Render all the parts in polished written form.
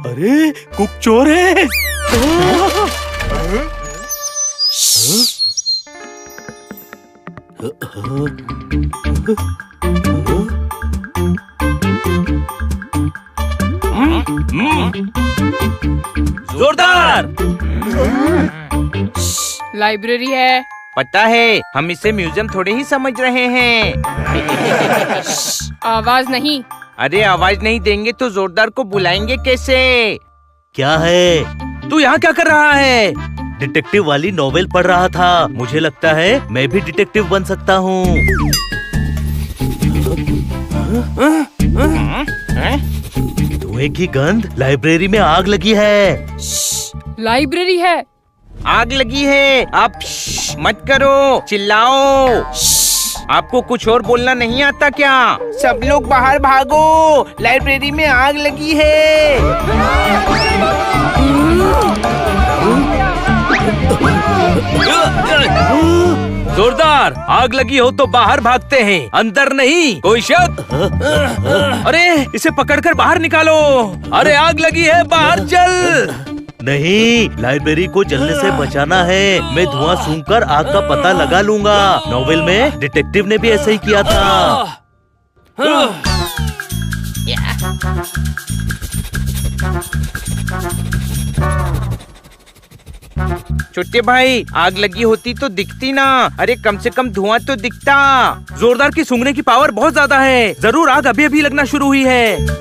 अरे कुक चोर है। जोरदार। लाइब्रेरी है। पता है, हम इसे म्यूजियम थोड़े ही समझ रहे हैं। आवाज नहीं। अरे आवाज नहीं देंगे तो जोरदार को बुलाएंगे कैसे? क्या है? तू यहाँ क्या कर रहा है? डिटेक्टिव वाली नॉवेल पढ़ रहा था। मुझे लगता है मैं भी डिटेक्टिव बन सकता हूँ। धुएं की गंध। लाइब्रेरी में आग लगी है। लाइब्रेरी है। आग लगी है। आप मत करो, चिल्लाओ। आपको कुछ और बोलना नहीं आता क्या? सब लोग बाहर भागो, लाइब्रेरी में आग लगी है। जोरदार, आग लगी हो तो बाहर भागते हैं, अंदर नहीं। कोई शक? अरे इसे पकड़कर बाहर निकालो। अरे आग लगी है, बाहर चल। नहीं, लाइब्रेरी को जलने से बचाना है। मैं धुआं सूंघकर आग का पता लगा लूंगा। नॉवेल में डिटेक्टिव ने भी ऐसे ही किया था। छोटे भाई, आग लगी होती तो दिखती ना। अरे कम से कम धुआं तो दिखता। जोरदार की सूंघने की पावर बहुत ज्यादा है। जरूर आग अभी अभी लगना शुरू हुई है।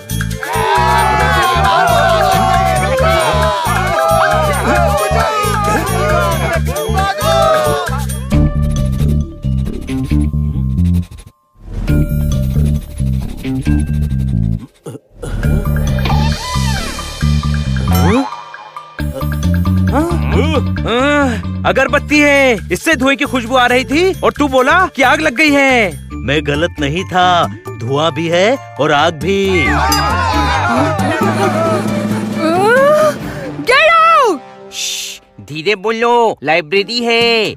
अगरबत्ती है, इससे धुएं की खुशबू आ रही थी और तू बोला कि आग लग गई है। मैं गलत नहीं था। धुआं भी है और आग भी। Get out. धीरे बोलो, लाइब्रेरी है।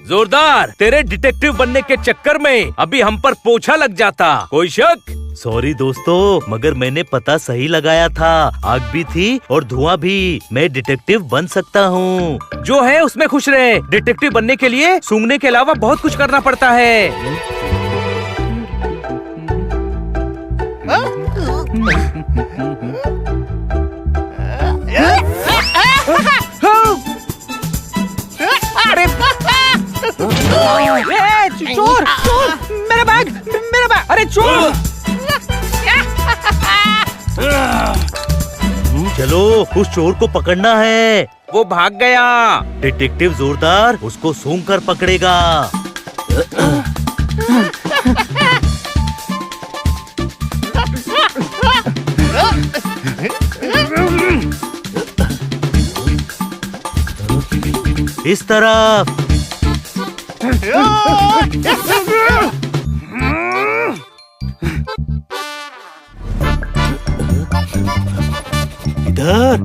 जोरदार, तेरे डिटेक्टिव बनने के चक्कर में अभी हम पर पोछा लग जाता। कोई शक? सॉरी दोस्तों, मगर मैंने पता सही लगाया था। आग भी थी और धुआं भी। मैं डिटेक्टिव बन सकता हूँ। जो है उसमें खुश रहे। डिटेक्टिव बनने के लिए सूंघने के अलावा बहुत कुछ करना पड़ता है। अरे चोर, चोर, मेरा बैग, मेरा बैग। अरे चोर। चलो, उस चोर को पकड़ना है। वो भाग गया। डिटेक्टिव जोरदार उसको सूंघ कर पकड़ेगा। इस तरफ। इधर।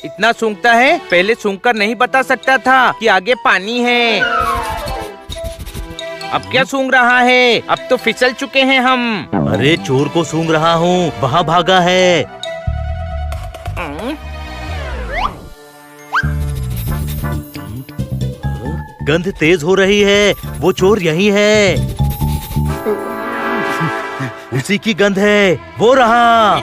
इतना सूंघता है, पहले सूंघकर नहीं बता सकता था कि आगे पानी है। अब क्या सूंघ रहा है? अब तो फिसल चुके हैं हम। अरे चोर को सूंघ रहा हूँ, वहाँ भागा है। गंध तेज हो रही है। वो चोर यहीं है। उसी की गंध है। वो रहा।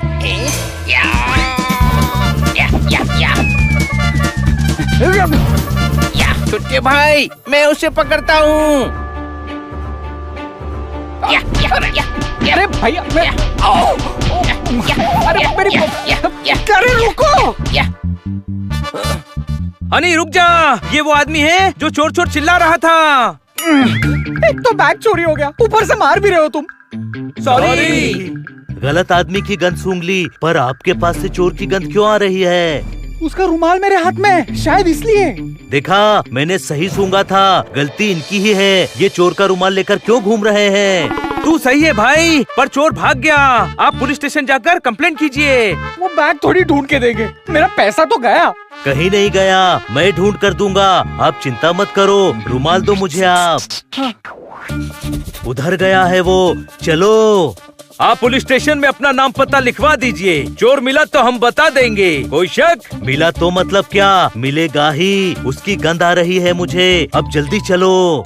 छोटे भाई, मैं उसे पकड़ता हूँ। अरे भैया, अरे रुको। हनी रुक जा। ये वो आदमी है जो चोर चोर चिल्ला रहा था। एक तो बैग चोरी हो गया, ऊपर से मार भी रहे हो तुम। सॉरी। गलत आदमी की गंध सूंघ ली, पर आपके पास से चोर की गंध क्यों आ रही है? उसका रुमाल मेरे हाथ में है, शायद इसलिए। देखा, मैंने सही सूंघा था। गलती इनकी ही है। ये चोर का रुमाल लेकर क्यों घूम रहे हैं? तू सही है भाई, पर चोर भाग गया। आप पुलिस स्टेशन जाकर कंप्लेंट कीजिए। वो बैग थोड़ी ढूंढ के देंगे, मेरा पैसा तो गया। कहीं नहीं गया, मैं ढूंढ कर दूंगा। आप चिंता मत करो, रुमाल दो मुझे आप। हाँ। उधर गया है वो, चलो। आप पुलिस स्टेशन में अपना नाम पता लिखवा दीजिए। चोर मिला तो हम बता देंगे। कोई शक? मिला तो मतलब क्या, मिलेगा ही। उसकी गंध आ रही है मुझे। अब जल्दी चलो।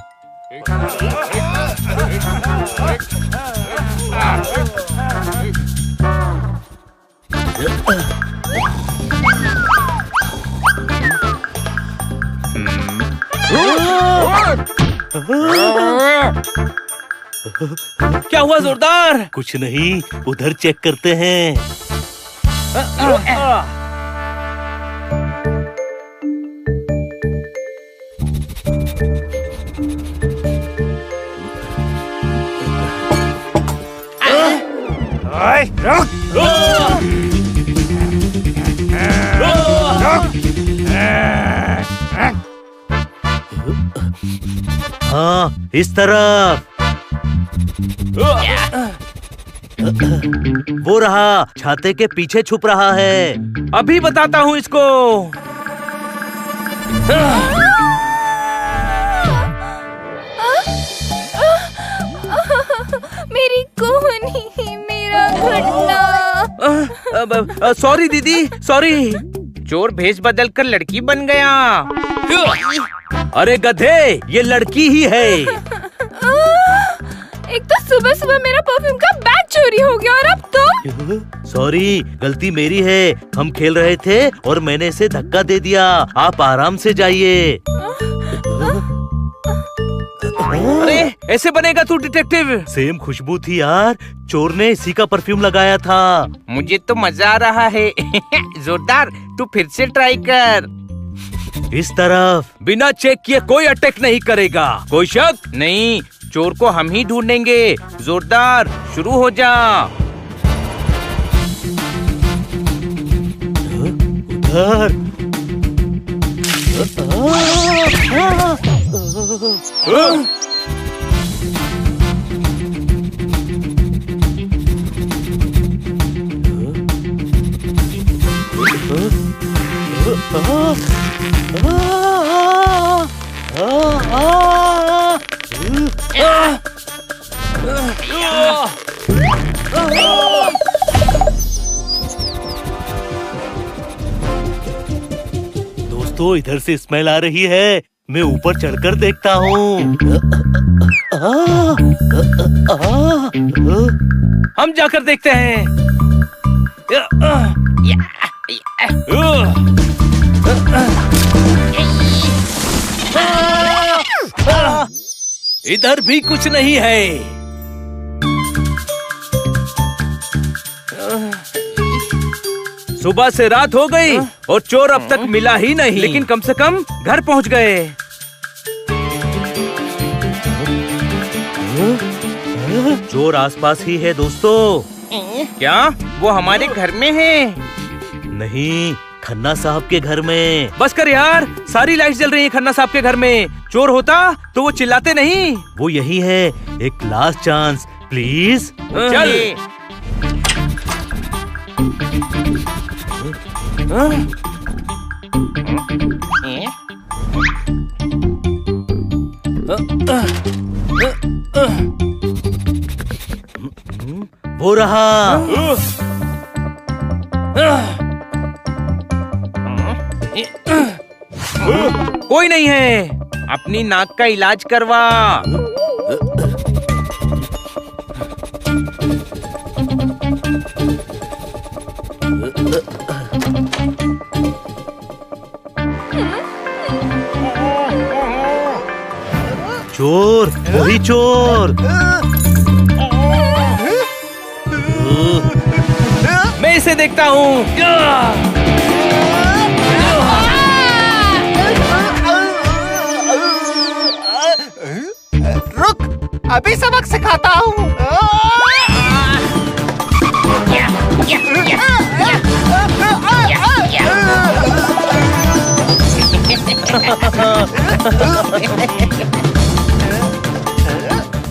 क्या हुआ जोरदार? कुछ नहीं, उधर चेक करते हैं। हाँ, इस तरफ। वो रहा, छाते के पीछे छुप रहा है। अभी बताता हूँ इसको। मेरी कोहनी, मेरा घुटना। सॉरी दीदी, सॉरी। चोर भेष बदल कर लड़की बन गया। अरे गधे, ये लड़की ही है। एक तो सुबह सुबह मेरा परफ्यूम का बैग चोरी हो गया, और अब तो। सॉरी, गलती मेरी है। हम खेल रहे थे और मैंने इसे धक्का दे दिया। आप आराम से जाइए। अरे ऐसे बनेगा तू डिटेक्टिव? सेम खुशबू थी यार। चोर ने इसी का परफ्यूम लगाया था। मुझे तो मजा आ रहा है। जोरदार, तू फिर से ट्राई कर। इस तरफ। बिना चेक किए कोई अटैक नहीं करेगा। कोई शक? नहीं, चोर को हम ही ढूंढेंगे। जोरदार, शुरू हो जा। उधर। दोस्तों, इधर से स्मेल आ रही है। मैं ऊपर चढ़कर देखता हूँ। हम जाकर देखते हैं। इधर भी कुछ नहीं है। सुबह से रात हो गई और चोर अब तक मिला ही नहीं। लेकिन कम से कम घर पहुंच गए। चोर आसपास ही है दोस्तों। क्या वो हमारे घर में है? नहीं, खन्ना साहब के घर में। बस कर यार, सारी लाइट जल रही है खन्ना साहब के घर में। चोर होता तो वो चिल्लाते नहीं। वो यही है। एक लास्ट चांस प्लीज। चल। वो रहा। कोई नहीं है। अपनी नाक का इलाज करवा। चोर, वही चोर। मैं इसे देखता हूँ। रुक, अभी सबक सिखाता हूँ।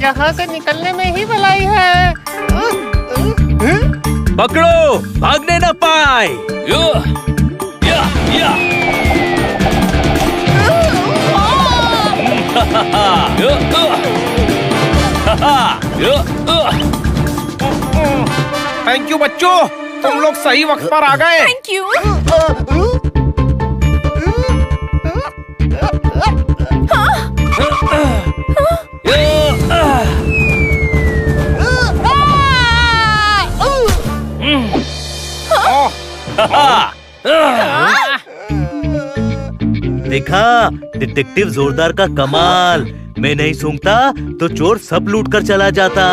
यहाँ से निकलने में ही भलाई है। पकड़ो, भागने न पाए। थैंक यू बच्चों, तुम लोग सही वक्त पर आ गए। Thank you. देखा, डिटेक्टिव जोरदार का कमाल। मैं नहीं सूंघता तो चोर सब लूट कर चला जाता।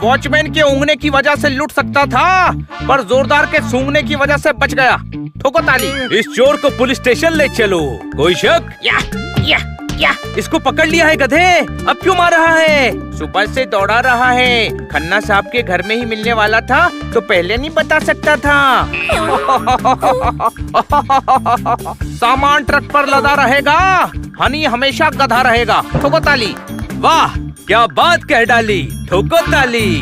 वॉचमैन के ऊँगने की वजह से लूट सकता था, पर जोरदार के सूंघने की वजह से बच गया। ठोको ताली। इस चोर को पुलिस स्टेशन ले चलो। कोई शक? या इसको पकड़ लिया है गधे। अब क्यों मार रहा है? सुबह से दौड़ा रहा है। खन्ना साहब के घर में ही मिलने वाला था, तो पहले नहीं बता सकता था। सामान ट्रक पर लदा रहेगा, हनी हमेशा गधा रहेगा। ठोको ताली। वाह, क्या बात कह डाली। ठोको ताली।